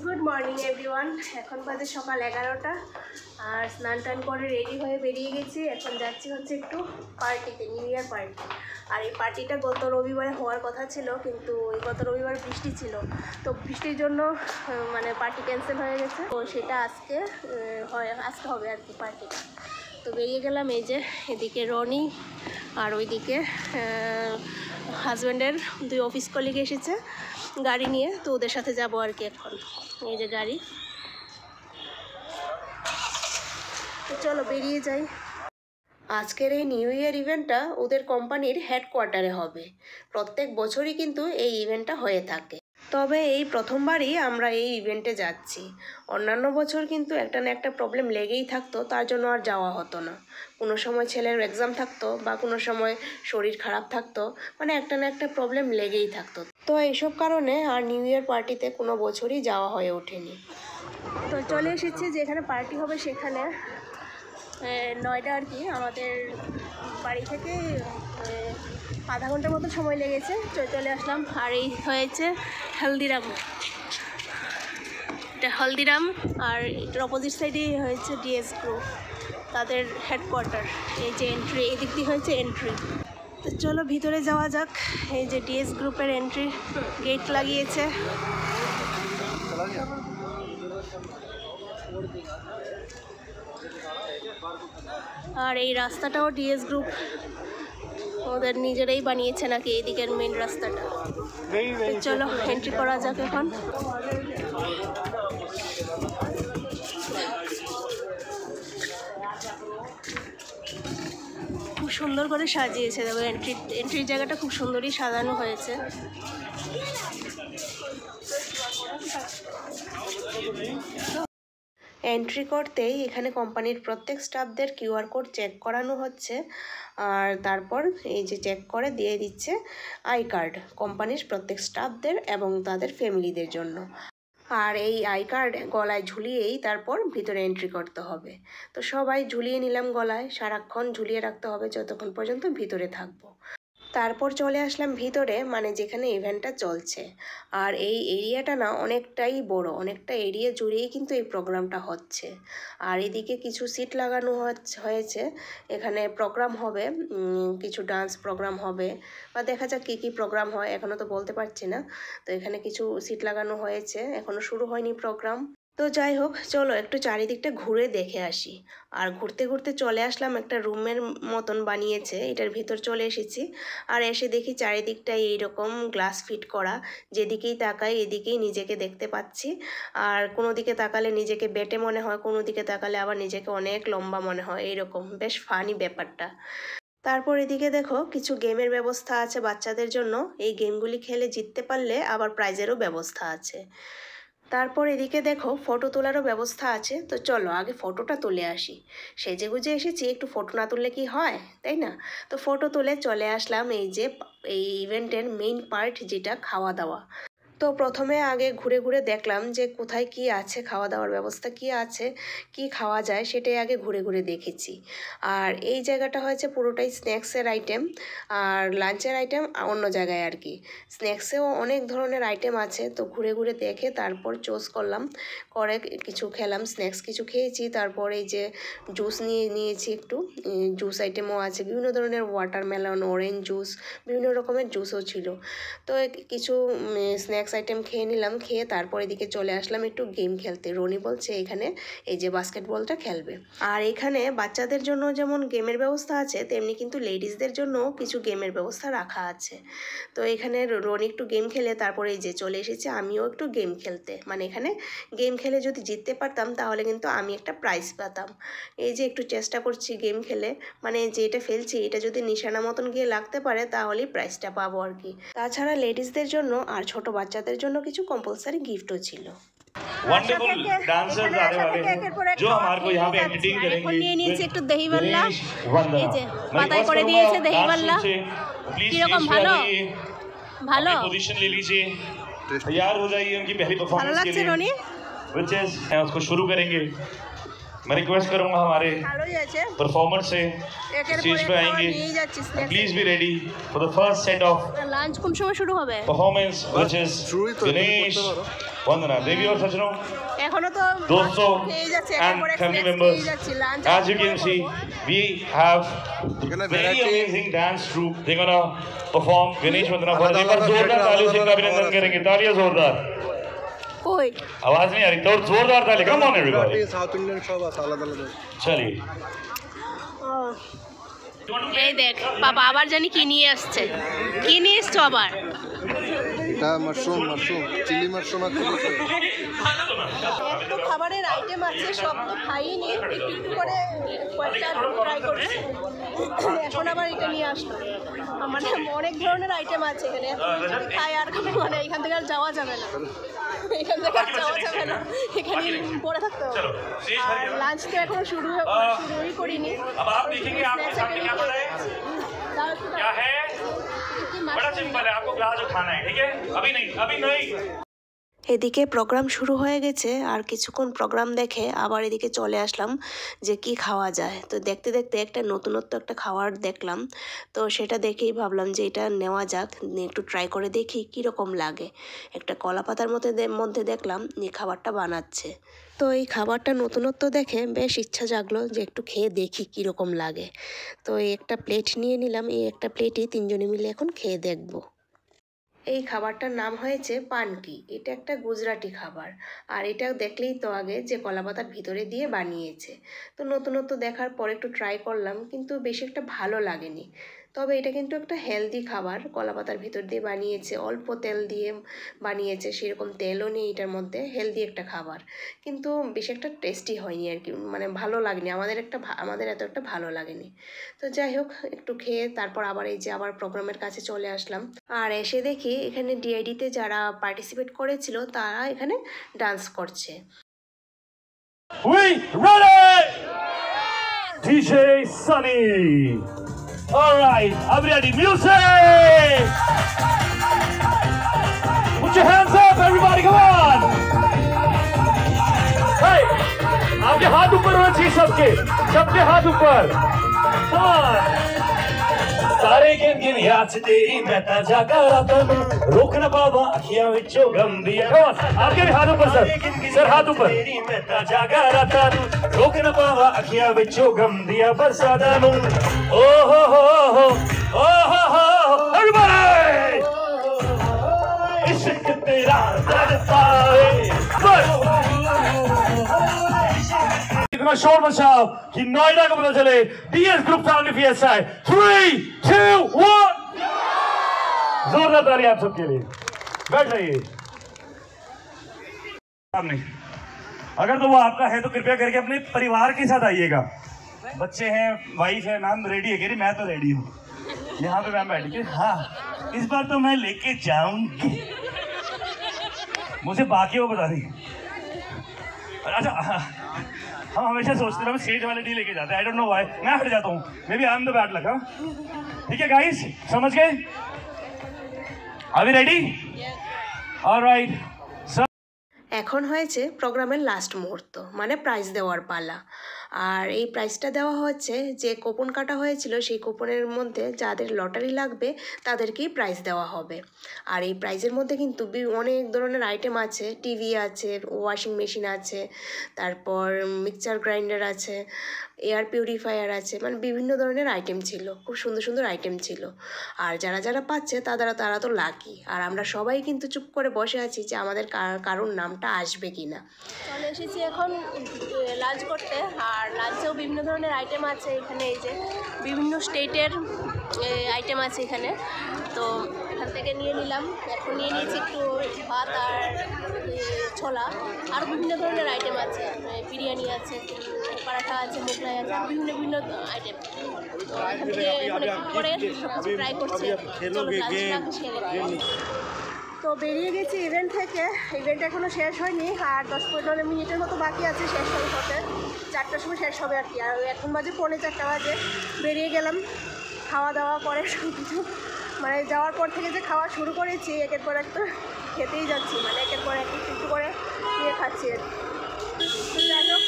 Good morning everyone. এখন বাজে সকাল 11টা আর স্নান টান করে রেডি হয়ে বেরিয়ে গেছি। এখন যাচ্ছি হচ্ছে একটু পার্টিতে, নিউ ইয়ার পার্টি। আর এই পার্টিটা গত রবিবারে হওয়ার কথা ছিল, কিন্তু গত রবিবার বৃষ্টি ছিল, তো বৃষ্টির জন্য মানে পার্টি ক্যান্সেল হয়ে গেছে। তো সেটা আজকে হবে আর কি পার্টিটা। তো বেরিয়ে গেলাম। এই যে এদিকে রনি আর ওইদিকে হাজব্যান্ডের 2 অফিস কলিগ এসেছে গাড়ি নিয়ে, তো ওদের সাথে যাবো আর কি। এখন এই যে গাড়ি, তো চলো বেরিয়ে যাই। আজকের এই নিউ ইয়ার ইভেন্টটা ওদের কোম্পানির হেডকোয়ার্টারে হবে। প্রত্যেক বছরই কিন্তু এই ইভেন্টটা হয়ে থাকে, তবে এই প্রথমবারই আমরা এই ইভেন্টে যাচ্ছি। অন্যান্য বছর কিন্তু একটা না একটা প্রবলেম লেগেই থাকতো, তার জন্য আর যাওয়া হতো না। কোনো সময় ছেলের এক্সাম থাকতো বা কোনো সময় শরীর খারাপ থাকতো, মানে একটা না একটা প্রবলেম লেগেই থাকতো। তো এইসব কারণে আর নিউ ইয়ার পার্টিতে কোনো বছরই যাওয়া হয়ে ওঠেনি। তো চলে এসেছি যেখানে পার্টি হবে, সেখানে নয়ডা আর কি। আমাদের বাড়ি থেকে আধা ঘন্টার মতো সময় লেগেছে, চলে আসলাম। আর এই হয়েছে হলদিরাম, এটা হলদিরাম। আর এটার অপোজিট সাইডেই হয়েছে ডিএস গ্রুপ, তাদের হেডকোয়ার্টার। এই যে এন্ট্রি, এদিক দিয়ে হয়েছে এন্ট্রি। তো চলো ভিতরে যাওয়া যাক। এই যে ডিএস গ্রুপের এন্ট্রি গেট লাগিয়েছে। আর এই রাস্তাটাও ডিএস গ্রুপ ওদের নিজেরাই বানিয়েছে নাকি, এদিকের মেন রাস্তাটা। চলো এন্ট্রি করা যাক এখন। খুব সুন্দর করে সাজিয়েছে, দেখো এন্ট্রির জায়গাটা খুব সুন্দরই সাজানো হয়েছে। এন্ট্রি করতেই এখানে কোম্পানির প্রত্যেক স্টাফদের কিউআর কোড চেক করানো হচ্ছে। আর তারপর এই যে চেক করে দিয়ে দিচ্ছে আই কার্ড কোম্পানির প্রত্যেক স্টাফদের এবং তাদের ফ্যামিলিদের জন্য। আর এই আই কার্ড গলায় ঝুলিয়েই তারপর ভিতরে এন্ট্রি করতে হবে। তো সবাই ঝুলিয়ে নিলাম গলায়, সারাক্ষণ ঝুলিয়ে রাখতে হবে যতক্ষণ পর্যন্ত ভিতরে থাকবো। তারপর চলে আসলাম ভিতরে, মানে যেখানে ইভেন্টটা চলছে। আর এই এরিয়াটা না অনেকটাই বড়, অনেকটা এরিয়া জুড়েই কিন্তু এই প্রোগ্রামটা হচ্ছে। আর এদিকে কিছু সিট লাগানো হয়েছে, এখানে প্রোগ্রাম হবে, কিছু ডান্স প্রোগ্রাম হবে বা দেখা যাক কী কী প্রোগ্রাম হয়, এখনও তো বলতে পারছি না। তো এখানে কিছু সিট লাগানো হয়েছে, এখনও শুরু হয়নি প্রোগ্রাম। তো যাই হোক, চলো একটু চারিদিকটা ঘুরে দেখে আসি। আর ঘুরতে ঘুরতে চলে আসলাম একটা রুমের মতন বানিয়েছে, এটার ভিতর চলে এসেছি। আর এসে দেখি চারিদিকটাই এইরকম গ্লাস ফিট করা, যেদিকেই তাকাই এদিকেই নিজেকে দেখতে পাচ্ছি। আর কোনো দিকে তাকালে নিজেকে বেটে মনে হয়, কোনো দিকে তাকালে আবার নিজেকে অনেক লম্বা মনে হয়, এইরকম বেশ ফানি ব্যাপারটা। তারপর এদিকে দেখো কিছু গেমের ব্যবস্থা আছে বাচ্চাদের জন্য, এই গেমগুলি খেলে জিততে পারলে আবার প্রাইজেরও ব্যবস্থা আছে। তারপর এদিকে দেখো ফটো তোলারও ব্যবস্থা আছে। তো চলো আগে ফটোটা তুলে আসি। সেজেগুজে এসেছি, একটু ফটো না তুললে কি হয়, তাই না? তো ফটো তুলে চলে আসলাম এই যে এই ইভেন্টের মেইন পার্ট, যেটা খাওয়া দাওয়া। তো প্রথমে আগে ঘুরে ঘুরে দেখলাম যে কোথায় কি আছে, খাওয়া দাওয়ার ব্যবস্থা কি আছে, কি খাওয়া যায় সেটাই আগে ঘুরে ঘুরে দেখেছি। আর এই জায়গাটা হয়েছে পুরোটাই স্ন্যাক্সের আইটেম, আর লাঞ্চের আইটেম অন্য জায়গায় আর কি। স্ন্যাক্সেও অনেক ধরনের আইটেম আছে, তো ঘুরে ঘুরে দেখে তারপর চুজ করলাম, করে কিছু খেলাম, স্ন্যাক্স কিছু খেয়েছি। তারপর এই যে জুস নিয়েছি একটু, জুস আইটেমও আছে, বিভিন্ন ধরনের ওয়াটারমেলন, অরেঞ্জ জুস, বিভিন্ন রকমের জুসও ছিল। তো কিছু স্ন্যাক্স আইটেম খেয়ে নিলাম, খেয়ে তারপর এদিকে চলে আসলাম একটু গেম খেলতে। রনি বলছে এখানে এই যে বাস্কেটবলটা খেলবে। আর এখানে বাচ্চাদের জন্য যেমন গেমের ব্যবস্থা আছে, তেমনি কিন্তু লেডিসদের জন্য কিছু গেমের ব্যবস্থা রাখা আছে। তো এখানে রনি একটু গেম খেলে তারপরে এই যে চলে এসেছে আমিও একটু গেম খেলতে। মানে এখানে গেম খেলে যদি জিততে পারতাম তাহলে কিন্তু আমি একটা প্রাইজ পেতাম। এই যে একটু চেষ্টা করছি গেম খেলে, মানে যেটা ফেলছি এটা যদি নিশানা মতন গিয়ে লাগতে পারে তাহলেই প্রাইজটা পাবো আর কি। তাছাড়া লেডিসদের জন্য আর ছোট বাচ্চাদের জন্য কিছু কম্পালসারি গিফটও ছিল। वंडरफुल डांसर्स आने वाले हैं जो हमारे को यहाँ पे एडिटिंग करेंगे। নিয়ে নিয়েছি একটু দহি বাল্লা, এই যে পাতায় করে দিয়েছে দহি বাল্লা। কিরকম ভালো? ভালো पोजीशन ले लीजिए, तैयार हो जाइए उनकी पहली परफॉर्मेंस के लिए, व्हिच इज उसको शुरू करेंगे। मैं रिक्वेस्ट करूंगा हमारे परफॉर्मर से स्टेज पे आएंगे, please be ready for the first set of lunch কোন সময় শুরু হবে परफॉर्मेंस, व्हिच इज गणेश वंदना देवी और सज्जनों, এখনো তো दोस्तों and family members, as you can see, we have very amazing dance troupe. They're gonna perform Ganesh Vandana for us. एक बार जोरदार तालियों से इनका अभिनंदन करेंगे. तालियां जोरदार. কই आवाज नहीं आ रही तो जोरदार ताली. Come on everybody. South Indian সব আছে আলাদা আলাদা चलिए. এই দেখ বাবা আবার জানি কি নিয়ে আসছে, কি নিয়ে এসছো আবার? এটা মাশরুম চিলি মাশরুম আছে একটু খাবারের আইটেম আছে, সব তো খাইনি, একটু একটু করে কয়েকটা ট্রাই করছি। এখন আবার এটা নিয়ে আসলো, মানে অনেক ধরনের আইটেম আছে এখানে, যদি খাই আর মানে এখান থেকে আর যাওয়া যাবে না, এখান থেকে আর যাওয়া যাবে না, এখানে পড়ে থাকতে হবে। আর লাঞ্চ তো এখনো শুরুই করিনি। क्या है? बड़ा सिंपल है, आपको ग्लास जो खाना है, ठीक है? अभी नहीं এদিকে প্রোগ্রাম শুরু হয়ে গেছে, আর কিছুক্ষণ প্রোগ্রাম দেখে আবার এদিকে চলে আসলাম যে কি খাওয়া যায়। তো দেখতে দেখতে একটা নতুনত্ব একটা খাবার দেখলাম, তো সেটা দেখেই ভাবলাম যে এটা নেওয়া যাক, একটু ট্রাই করে দেখি কীরকম লাগে। একটা কলা পাতার মধ্যে দেখলাম এই খাবারটা বানাচ্ছে, তো এই খাবারটা নতুনত্ব দেখে বেশ ইচ্ছা জাগলো যে একটু খেয়ে দেখি কীরকম লাগে। তো এই একটা প্লেট নিয়ে নিলাম, এই একটা প্লেটই তিনজনে মিলে এখন খেয়ে দেখবো। এই খাবারটার নাম হয়েছে পানকি। এটা একটা গুজরাটি খাবার, আর এটা দেখলেই তো আগে যে কলাপাতার ভিতরে দিয়ে বানিয়েছে। তো নতুনত্ব দেখার পর একটু ট্রাই করলাম, কিন্তু বেশি একটা ভালো লাগেনি। তবে এটা কিন্তু একটা হেলদি খাবার, কলাপাতার ভিতর দিয়ে বানিয়েছে, অল্প তেল দিয়ে বানিয়েছে, সেরকম তেলও নেই এটার মধ্যে, হেলদি একটা খাবার, কিন্তু বেশি একটা টেস্টি হয়নি আর কি, মানে ভালো লাগেনি আমাদের এত একটা ভালো লাগেনি। তো যাই হোক, একটু খেয়ে তারপর আবার এই যে আবার প্রোগ্রামের কাছে চলে আসলাম, আর এসে দেখি এখানে ডিআইডিতে যারা পার্টিসিপেট করেছিল তারা এখানে ডান্স করছে। We ready? DJ Sunny. All right, I'm ready. Music! Put your hands up, everybody, come on! Hey, आपके हाथ ऊपर होना चाहिए सबके हाथ ऊपर. Come on! सारे गिन याद से तेरी मैं ताजा करा तनु रोक न पावा अखियां विचों गम दिया. Come on, आपके भी हाथ ऊपर सर हाथ ऊपर. तेरी मैं ताजा करा तनु रोक न पावा अखियां विचों गम दिया बरसाता नु. ओ हो everybody! इश्क तेरा दर्द पाए बस. इतना शोर मचाओ कि नोएडा को पता चले डीएस ग्रुप फैमिली फिएस्टा है. 3, 2, 1. जोरदार ताली आप सबके लिए. बैठ जाइए. सामने अगर तो वो आपका है तो कृपया करके अपने परिवार के साथ आइएगा. बच्चे हैं, वाइफ है, मैम रेडी है? कह रही मैं तो रेडी हूँ. यहाँ पे मैम बैठी. हाँ, इस बार तो मैं लेके जाऊंगी. मुझे बाकी वो बता रही. अच्छा, हम हमेशा सोचते हैं हम स्टेज वाले डी लेके जाते हैं. I don't know why. मैं हट जाता हूँ. Maybe I am the bad luck. ठीक है गाइस, समझ गए? Are we ready? ऑलराइट. এখন হয়েছে প্রোগ্রামের লাস্ট মুহূর্ত, মানে প্রাইজ দেওয়ার পালা। আর এই প্রাইজটা দেওয়া হচ্ছে যে কুপন কাটা হয়েছিল, সেই কুপনের মধ্যে যাদের লটারি লাগবে তাদেরকেই প্রাইজ দেওয়া হবে। আর এই প্রাইজের মধ্যে কিন্তু অনেক ধরনের আইটেম আছে, টিভি আছে, ওয়াশিং মেশিন আছে, তারপর মিক্সচার গ্রাইন্ডার আছে, এয়ার পিউরিফায়ার আছে, মানে বিভিন্ন ধরনের আইটেম ছিল, খুব সুন্দর সুন্দর আইটেম ছিল। আর যারা পাচ্ছে তারা তো লাকি। আর আমরা সবাই কিন্তু চুপ করে বসে আছি যে আমাদের কারোর নামটা আসবে কি না। চলে এসেছি এখন লাঞ্চ করতে, আর লাঞ্চেও বিভিন্ন ধরনের আইটেম আছে এখানে। এই যে বিভিন্ন স্টেটের আইটেম আছে এখানে, তো এখান থেকে নিয়ে নিলাম। এখন নিয়ে নিয়েছি একটু ভাত আর ছোলা, আরও বিভিন্ন ধরনের আইটেম আছে, বিরিয়ানি আছে, পরাঠা আছে, মোগলাই আছে, বিভিন্ন বিভিন্ন আইটেম। তো এখান থেকে একটু করে সব কিছু ট্রাই করছি। তো বেরিয়ে গেছি ইভেন্ট থেকে। ইভেন্ট এখনও শেষ হয়নি, আর 10-15 মিনিটের মতো বাকি আছে শেষ হতে। 4টার সময় শেষ হবে আর কি। আর এখন বাজে 3:45 বাজে। বেরিয়ে গেলাম খাওয়া দাওয়া করে, সব কিছু মানে যাওয়ার পর থেকে যে খাওয়া শুরু করেছি, একের পর একটা খেতেই যাচ্ছি, মানে একের পর একটু করে নিয়ে খাচ্ছি আর কি। যাই হোক,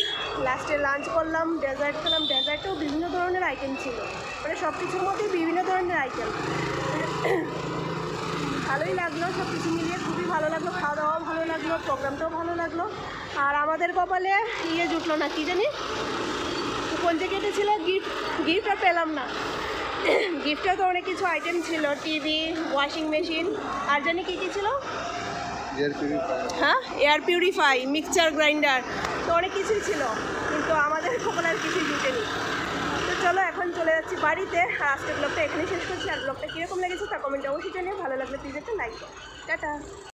লাস্টে লাঞ্চ করলাম, ডেজার্ট খেলাম। ডেজার্টেও বিভিন্ন ধরনের আইটেম ছিল, মানে সব কিছুর মধ্যেই বিভিন্ন ধরনের আইটেম। ভালোই লাগলো, সব কিছু মিলিয়ে খুবই ভালো লাগলো, খাওয়া দাওয়াও ভালো লাগলো। লাগলো, প্রোগ্রামটাও ভালো লাগলো। আর আমাদের কপালে জুটলো না, কি জানি কোন যে কেটেছিল গিফট আর পেলাম না। গিফটে তো অনেক কিছু আইটেম ছিল, টিভি, ওয়াশিং মেশিন, আর জানি কী কী ছিল, হ্যাঁ এয়ার পিউরিফাই, মিক্সচার গ্রাইন্ডার, তো অনেক কিছুই ছিল, কিন্তু আমাদের কপালে আর কিছুই জুটেনি। তো চলো এখন চলে যাচ্ছি বাড়িতে। আর আজকের ব্লগটা এখানেই শেষ করছি। আর ব্লগটা কীরকম লেগেছে তা কমেন্টে অবশ্যই জানিয়ে, ভালো লাগলে প্লিজ একটা লাইক করো। টাটা।